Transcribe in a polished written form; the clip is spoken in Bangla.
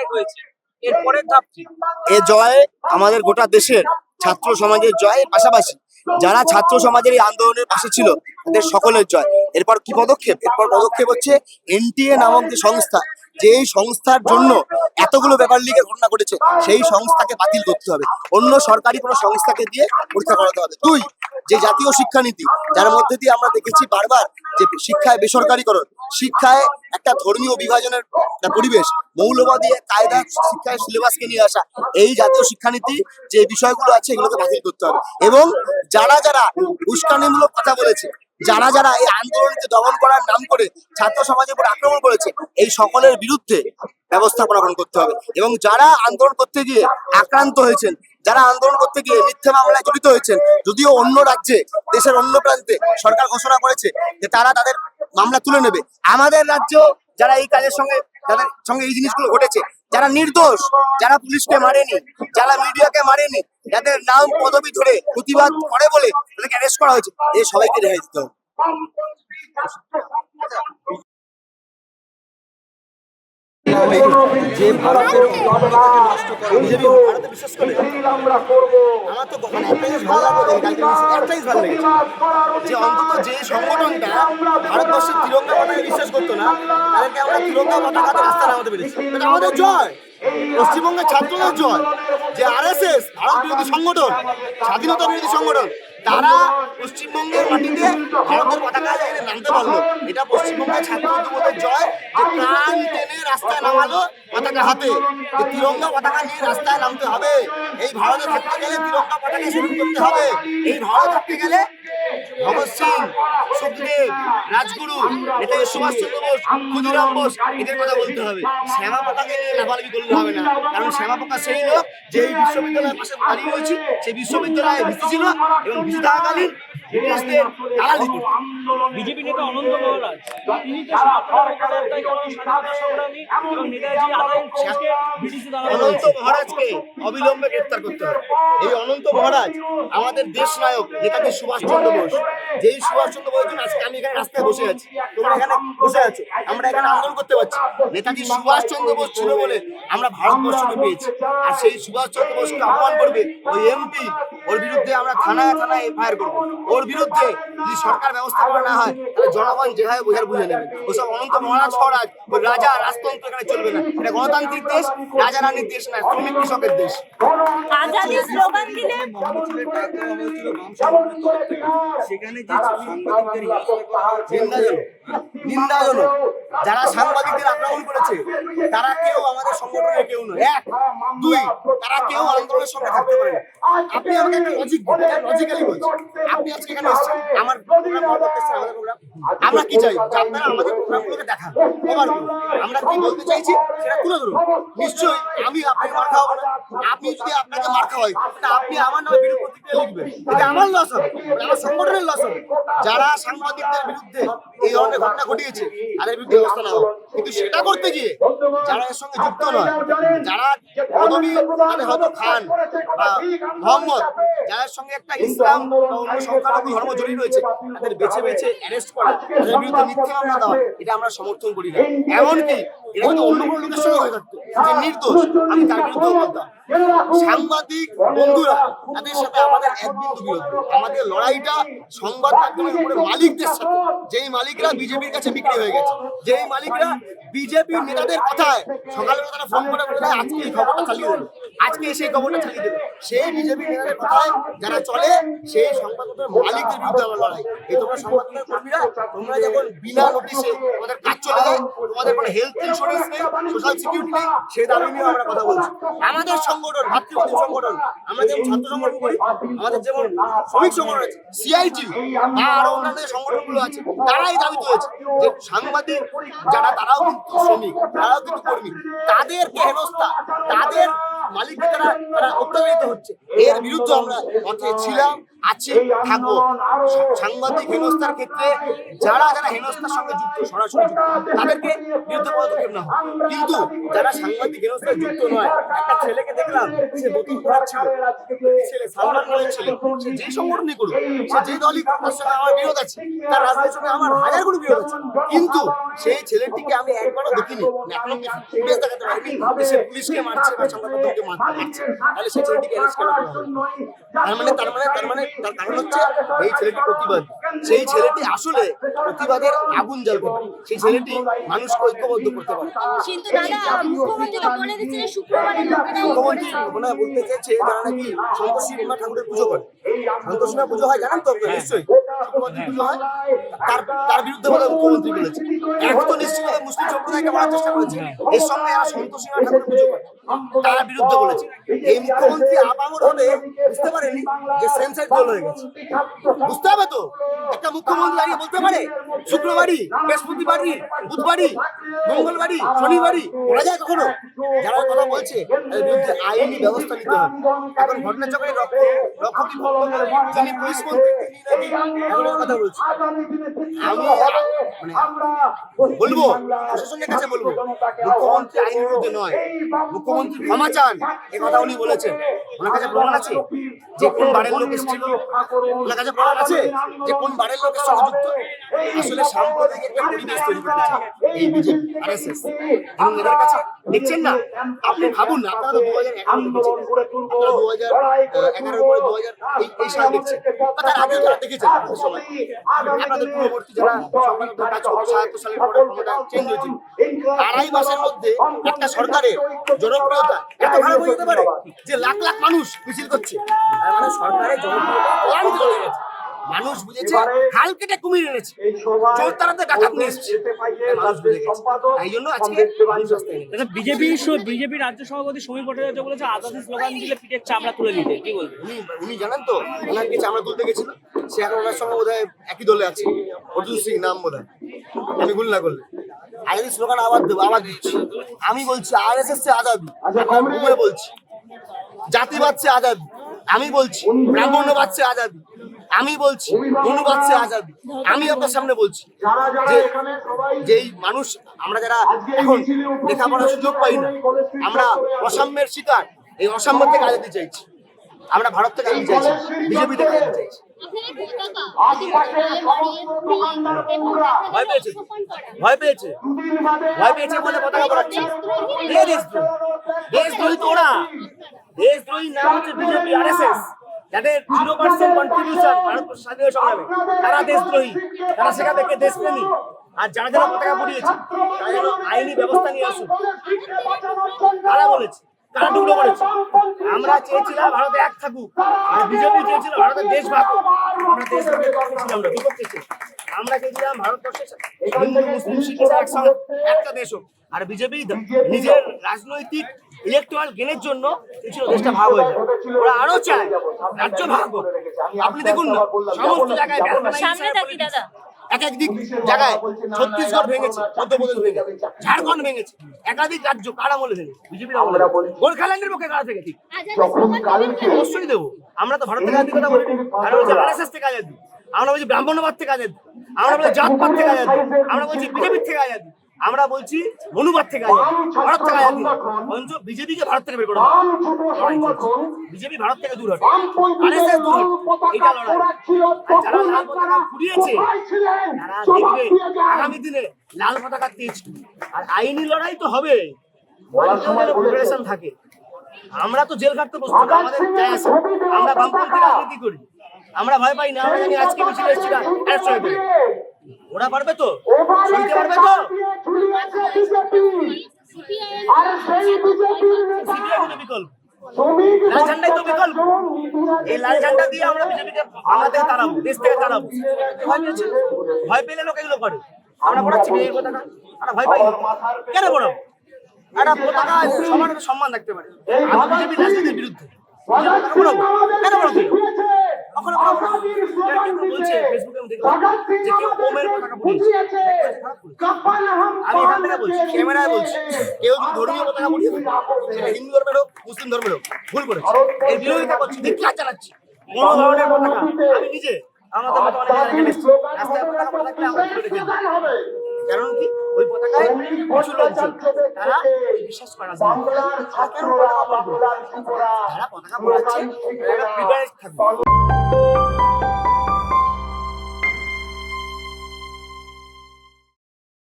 অ্যাটাক হয়েছে, এরপরের ধাপ কি? এ জয় আমাদের গোটা দেশের ছাত্র সমাজের জয়ের পাশাপাশি যারা ছাত্র সমাজের এই আন্দোলনের পাশে ছিল তাদের সকলের জয়। এরপর কি পদক্ষেপ? এরপর পদক্ষেপ হচ্ছে এনটিএ নামক যে সংস্থা, যে এই সংস্থার জন্য এতগুলো পেপার লিকের ঘটনা ঘটেছে, সেই সংস্থাকে বাতিল করতে হবে। অন্য সরকারি কোনো সংস্থাকে দিয়ে পরীক্ষা করাতে হবে। দুই, যে জাতীয় শিক্ষানীতি, যার মধ্যে দিয়ে আমরা দেখেছি বারবার যে শিক্ষায় বেসরকারীকরণ, শিক্ষায় একটা ধর্মীয় বিভাজনের একটা পরিবেশ, মৌলবাদী কায়দা শিক্ষায় সিলেবাসকে নিয়ে আসা, এই জাতীয় শিক্ষানীতি যে বিষয়গুলো আছে এগুলোকে বাতিল করতে হবে। এবং যারা যারা উস্কানিমূলক কথা বলেছে, যারা যারা এই আন্দোলনকে দমন করার নাম করে ছাত্র সমাজের উপর আক্রমণ করেছে, এই সকলের বিরুদ্ধে ব্যবস্থাপনা গ্রহণ করতে হবে। এবং যারা আন্দোলন করতে গিয়ে আক্রান্ত হয়েছেন, যারা আন্দোলন করতে গিয়ে মিথ্যে মামলায় জড়িত হয়েছেন, যদিও অন্য রাজ্যে, দেশের অন্য প্রান্তে সরকার ঘোষণা করেছে যে তারা তাদের মামলা তুলে নেবে, আমাদের রাজ্য যারা এই কাজের সঙ্গে, যাদের সঙ্গে এই জিনিসগুলো ঘটেছে, যারা নির্দোষ, যারা পুলিশকে মারেনি, যারা মিডিয়াকে মারেনি, যাদের নাম পদবি ধরে প্রতিবাদ করে বলে তাদেরকে অ্যারেস্ট করা হয়েছে, এই সবাইকে রেহাই দিতে হবে। যে ভারতের নষ্ট করে বিজেপি, ভারতে বিশেষ করে আমার তো মানে একটাই ভালো লাগে, একটাই ভালো লেগেছে যে অন্তত যে সংগঠনটা ভারতবর্ষের তিরঙ্গা পতাকায় বিশ্বাস করতো না, তাদেরকে আমরা তিরঙ্গা পতাকাতে রাস্তা নামাতে পেরেছি। এটা আমাদের জয়, পশ্চিমবঙ্গের ছাত্রদের জয়। যে আরএসএস, ভারত বিরোধী সংগঠন, স্বাধীনতা বিরোধী সংগঠন, তারা পশ্চিমবঙ্গের মাটিতে ভারতের পতাকা এনে নামতে পারলো, এটা পশ্চিমবঙ্গের ছাত্র যুবদের জয়। যে প্রাণ টেনে রাস্তায় নামালো পতাকা হাতে, যে তিরঙ্গা পতাকা নিয়ে রাস্তায় নামতে হবে। এই ভারতে থাকতে গেলে তিরঙ্গা পতাকা শুরু করতে হবে। এই ভারতে থাকতে গেলে ভগৎ সিং, সুখদেব, রাজগুরু, নেতাজি সুভাষচন্দ্র বোস, ক্ষুদিরাম বোস, এদের কথা বলতে হবে। শ্যামা পতাকা নিয়ে লাফালাফি করলে হবে না, কারণ শ্যামা পতাকা সেই লোক যে এই বিশ্ববিদ্যালয়ের পাশে দাঁড়িয়ে রয়েছে, সেই বিশ্ববিদ্যালয়ে ভিসি ছিল এবং ভিসি থাকাকালীন ব্রিটিশদের দালালি করত। বিজেপি নেতা অনন্ত মহারাজ, তিনি তো স্বাধীনতা সংগ্রামী এবং নেতাজি আলাইন ফৌজকে ব্রিটিশদের দ্বারা অনন্ত মহারাজকে অবিলম্বে গ্রেফতার করতে হবে। এই অনন্ত মহারাজ আমাদের দেশ নায়ক নেতাজি সুভাষচন্দ্র বোস, যেই সুভাষচন্দ্র বোস জন্য আজকে আমি এখানে রাস্তায় বসে আছি, তোমরা এখানে বসে আছো, আমরা এখানে আন্দোলন করতে পারছি। নেতাজি সুভাষচন্দ্র বোস ছিল বলে আমরা ভারতবর্ষকে পেয়েছি। আর সেই সুভাষচন্দ্র বোসকে অপমান করবে ওই এমপি, ওর বিরুদ্ধে আমরা থানায় থানায় এফআইআর করবো। ওর বিরুদ্ধে যদি সরকার ব্যবস্থা করা না হয়, তাহলে জনগণ যেভাবে বোঝার বুঝে নেবে। ওসব অনন্ত মহারাজ স্বরাজ, ওই রাজা রাজতন্ত্র এখানে চলবে না। এটা গণতান্ত্রিক দেশ, রাজা রানীর দেশ না, শ্রমিক কৃষকের দেশ। আজাদির স্লোগান দিলে সেখানে যে সাংবাদিকদের নিন্দাজনক, যারা সাংবাদিকদের আক্রমণ করেছে তারা কেউ আমাদের সংগঠনের কেউ নয়। এক, দুই, তারা কেউ আন্দোলনের সঙ্গে থাকতে পারে না। আপনি আমাকে একটা লজিক্যালি বলছেন, আপনি আজকে এখানে এসেছেন, আমার প্রোগ্রাম করতেছেন, আমাদের প্রোগ্রাম, আমরা কি চাই? যে আপনারা আমাদের প্রোগ্রামগুলোকে দেখান, কভার করুন, আমরা কি বলতে চাইছি সেটা তুলে ধরুন। নিশ্চয়ই আমি আপনাকে মার খাওয়াবো না। আপনি যদি আপনাকে মার খাওয়াই, তা আপনি আমার নামে বিরূপ প্রতিক্রিয়া লিখবেন, এটা আমার লস হবে, আমার সংগঠনের লস হবে। যারা সাংবাদিকদের বিরুদ্ধে এই ধরনের ঘটনা ঘটিয়েছে তাদের বিরুদ্ধে ব্যবস্থা নেওয়া হবে। কিন্তু সেটা করতে গিয়ে যারা এর সঙ্গে যুক্ত নয়, যারা পদবী মানে হয়তো খান বা মোহাম্মদ, যাদের সঙ্গে একটা ইসলাম বা অন্য সংখ্যালঘু ধর্ম জড়িত রয়েছে, তাদের বেছে বেছে অ্যারেস্ট করা, তাদের বিরুদ্ধে মিথ্যে মামলা দেওয়া, এটা আমরা সমর্থন করি না। এমনকি এটা কিন্তু অন্য কোনো লোকের সঙ্গে হয়ে থাকতো যে নির্দোষ, আমি তার বিরুদ্ধেও বলতাম। সাংবাদিক বন্ধুরা, তাদের সাথে আমাদের এক বিন্দু বিরোধ। আমাদের লড়াইটা সংবাদ মাধ্যমের উপরে মালিকদের সাথে, যেই মালিকরা বিজেপির কাছে বিক্রি হয়ে গেছে, যেই মালিকরা বিজেপির নেতাদের কথায় সকালবেলা তারা ফোন করে বলে আজকে এই খবরটা চালিয়ে দেবে, আজকে সেই খবরটা চালিয়ে দেবে, সেই বিজেপি নেতাদের কথায় যারা চলে, সেই সংবাদপত্রের মালিকদের বিরুদ্ধে আমার লড়াই। এই তোমরা সংবাদপত্রের কর্মীরা, তোমরা যখন বিনা নোটিশে তোমাদের কাজ চলে যায়, তোমাদের কোনো হেলথ ইন্স্যুরেন্স নেই, সোশ্যাল সিকিউরিটি নেই, সেই দাবি নিয়ে আমরা কথা বলছি। আমাদের সংগঠন, ভাতৃপ্রতিম সংগঠন, আমরা যেমন ছাত্র সংগঠন করি, আমাদের যেমন শ্রমিক সংগঠন আছে, সিআইটি বা আরো অন্যান্য সংগঠনগুলো আছে, তারাই দাবি তুলেছে যে সাংবাদিক যারা, তারাও কিন্তু শ্রমিক, তারাও কিন্তু কর্মী, তাদেরকে হেনস্থা, তাদের মালিকদের তারা অত্যাচারিত হচ্ছে, এর বিরুদ্ধে আমরা পথে ছিলাম আছি, থাকবো। সাংবাদিক হেনস্থার ক্ষেত্রে যারা যারা হেনস্থার সঙ্গে যুক্ত, সরাসরি যুক্ত, তাদেরকে বিরুদ্ধে পদক্ষেপ না হয়। কিন্তু যারা সাংবাদিক হেনস্থায় যুক্ত নয়, একটা ছেলেকে দেখলাম সে বোতল পড়াচ্ছিল, ছেলে সালমান খানের ছেলে, সে যে সংগঠনই করুক, সে যে দলই করুক, তার সঙ্গে আমার বিরোধ আছে, তার রাজনীতির সঙ্গে আমার হাজার গুলো বিরোধ আছে, কিন্তু সেই ছেলেটিকে আমি একবারও দেখিনি, এখনো ফুটেজ দেখাতে পারিনি যে সে পুলিশকে মারছে বা সংবাদমাধ্যমকে মারছে। তাহলে সেই ছেলেটিকে অ্যারেস্ট কেন করা হলো? তার কারণ হচ্ছে এই ছেলেটি প্রতিবাদ, সেই ছেলেটি আসলে প্রতিবাদের আগুন জ্বালতে পারে, সেই ছেলেটি মানুষকে ঐক্যবদ্ধ করতে পারে। কিন্তু দাদা মুখ্যমন্ত্রী তো বলে দিচ্ছে যে শুক্রবারে লোকেরা মুখ্যমন্ত্রী ওনারা বলতে চাইছে যারা নাকি সন্তোষী মা ঠাকুরের পুজো করে, সন্তোষী মা পুজো হয় জানেন তো নিশ্চয়ই, শুক্রবারে পুজো হয়, তার বিরুদ্ধে বলে মুখ্যমন্ত্রী বলেছে। এক তো নিশ্চিতভাবে মুসলিম সম্প্রদায়কে মারার চেষ্টা করেছে, এর সঙ্গে যারা সন্তোষী মা ঠাকুরের পুজো করে তার বিরুদ্ধে বলেছে। এই মুখ্যমন্ত্রী আপামর হলে বুঝতে পারেনি যে সেম সাইড দল হয়ে গেছে। বুঝতে হবে তো, একটা মুখ্যমন্ত্রী দাঁড়িয়ে বলতে পারে শুক্রবারই, বৃহস্পতিবারই, বুধবারই, মঙ্গলবারই, শনিবারই বলা যায় কখনো? যারা কথা বলছে তাদের বিরুদ্ধে আইনি ব্যবস্থা নিতে হবে। এখন ঘটনাচক্রে রক্ষী যিনি পুলিশ মন্ত্রী তিনি নাকি এমন কথা বলছে। আমি বলবো প্রশাসনের কাছে বলবো, মুখ্যমন্ত্রী আইনের বিরুদ্ধে নয়, মুখ্যমন্ত্রী ক্ষমা চান, এ কথা উনি বলেছেন। ওনার কাছে প্রমাণ আছে যে কোন বাড়ির লোক এসেছিল, ওনার কাছে প্রমাণ আছে যে কোন বাড়ির লোকের সঙ্গে যুক্ত। আসলে সাম্প্রদায়িক একটা পরিবেশ তৈরি করতে চায় এই বিজেপি আরএসএস, এবং এদের কাছে দেখছেন না, আপনি ভাবুন না, আপনারা তো 2011 দেখেছেন, আপনারা 2011 পরে 2000 এই সাল দেখছেন, তার আগে যারা দেখেছেন সময় আপনাদের পূর্ববর্তী যারা সংবাদপত্র কাজ করছে 77 সালের পরে ক্ষমতা চেঞ্জ হয়েছিল, আড়াই মাসের মধ্যে একটা সরকারের জনপ্রিয়তা এত খারাপ হয়ে যেতে পারে যে লাখ লাখ মানুষ মিছিল করছে। তার মানে সরকারের জনপ্রিয়তা পলায়িত হয়ে গেছে। মানুষ বুঝেছে হাল কেটে কুমির এনেছে, চোর তাড়াতে ডাকাত নিয়ে এসছে, মানুষ বুঝে গেছে। তাই জন্য আজকে মানুষ আসতে গেছে। বিজেপি রাজ্য সভাপতি সমীর ভট্টাচার্য বলেছে আজাদি স্লোগান দিলে পিঠের চামড়া তুলে নিতে, কি বলবেন? উনি জানেন তো ওনার কি চামড়া তুলতে গেছিল, সে এখন ওনার সঙ্গে বোধহয় একই দলে আছে, অর্জুন সিং নাম বোধহয়, আমি ভুল না করলে। আজাদি স্লোগান আবার দেবো, আবার দিচ্ছি, আমি বলছি আরএসএস সে আজাদি, ঘুমিয়ে বলছি জাতিবাদ সে আজাদি, আমি বলছি ব্রাহ্মণ্যবাদ সে আজাদি, আমি বলছি অনুবাদ সে আজাদি। আমি আপনার সামনে বলছি যে এই মানুষ, আমরা যারা এখন লেখাপড়ার সুযোগ পাই না, আমরা অসাম্যের শিকার, এই অসাম্য থেকে আজাদি চাইছি, আমরা ভারত থেকে আজাদি চাইছি, বিজেপি থেকে আজাদি চাইছি। ভয় পেয়েছে বলে পতাকা পড়াচ্ছে। দেশদ্রোহী তো ওরা, দেশদ্রোহী নাম হচ্ছে বিজেপি আরএসএস, যাদের 0% কন্ট্রিবিউশন ভারতবর্ষ স্বাধীনতা সংগ্রামে, তারা দেশদ্রোহী, তারা সেখান থেকে দেশপ্রেমী। আর যারা যারা পতাকা পুড়িয়েছে তারা যেন আইনি ব্যবস্থা নিয়ে আসুন। তারা বলেছে, তারা টুকরো করেছে। আমরা চেয়েছিলাম ভারতে এক থাকুক, আর বিজেপি চেয়েছিল ভারতের দেশ ভাগ হোক। আমরা দেশ ভাগের পক্ষে ছিলাম না, বিপক্ষে ছিলাম। আমরা চেয়েছিলাম ভারতবর্ষের হিন্দু মুসলিম শিখ একসঙ্গে একটা দেশ হোক। আর বিজেপি নিজের রাজনৈতিক ইলেকট্রাল গেনের জন্য দেশটা ভাগ হয়ে যায়। ওরা আরো চায় রাজ্য ভাগ হোক। আপনি দেখুন না, সমস্ত জায়গায় এক এক দিক জায়গায় ছত্তিশগড় ভেঙেছে, মধ্যপ্রদেশ ভেঙেছে, ঝাড়খণ্ড ভেঙেছে, একাধিক রাজ্য কারা বলে ভেঙেছে, বিজেপির আমলে। গোর্খাল্যান্ডের পক্ষে কারা থেকে ঠিক অবশ্যই দেবো। আমরা তো ভারত থেকে আজাদির কথা বলি, আমরা বলছি আরএসএস থেকে আজাদি, আমরা বলছি ব্রাহ্মণ্যবাদ থেকে আজাদি, আমরা বলছি জাতপাত থেকে আজাদি, আমরা বলছি বিজেপির থেকে আজাদি, আমরা বলছি মনুবাদ থেকে আজাদি, ভারত থেকে আজাদি। অথচ বিজেপিকে ভারত থেকে বের করে দেওয়া, বিজেপি ভারত থেকে দূর হবে, আরএসএস দূর হবে, এটা লড়াই। আর যারা লাল পতাকা পুড়িয়েছে তারা দেখবে আগামী দিনে লাল পতাকা তেজ। আর আইনি লড়াই তো হবে, প্রিপারেশন থাকে। আমরা তো জেল খাটতে প্রস্তুত, আমাদের যায় আসে, আমরা বামপন্থী রাজনীতি করি, আমরা ভয় পাই না। আমরা জানি আজকে মিছিলে এসেছি না, ওরা পারবে তো, শুনতে পারবে তো। বিকল্প লাল ঝান্ডাই তো বিকল্প। এই লাল ঝান্ডা দিয়ে আমরা বিজেপিকে বাংলা থেকে তাড়াবো, দেশ থেকে তাড়াবো। ভয় পেয়েছে, ভয় পেলে লোক এগুলো করে। আমরা পড়াচ্ছি এই পতাকা, আমরা ভয় পাই কেন পড়াবো? একটা পতাকা সবার সম্মান রাখতে পারে। আমি বিজেপি রাজনীতির বিরুদ্ধে কেন পড়াবো? বলছে ফেসবুকে যে কেউ ওমের পতাকা পুড়িয়েছে। আমি এখান থেকে বলছি, ক্যামেরায় বলছি, কেউ যদি ধর্মীয় পতাকা পুড়িয়ে থাকে, সেটা হিন্দু ধর্মের হোক মুসলিম ধর্মের হোক, ভুল করেছে, এর বিরোধিতা করছি, ধিক্কার চালাচ্ছি। কোনো ধরনের পতাকা আমি নিজে আমাদের মতো অনেক জায়গায় এসেছি রাস্তায় পতাকা পড়ে থাকলে আমরা তুলে রেখে দিই। কারণ কি ওই পতাকায় কিছু লোকজন তারা ওই বিশ্বাস করা যায় না। তারা কেন পতাকা বলবো? যারা পতাকা পড়াচ্ছে তারা প্রিপারেট থাকবে।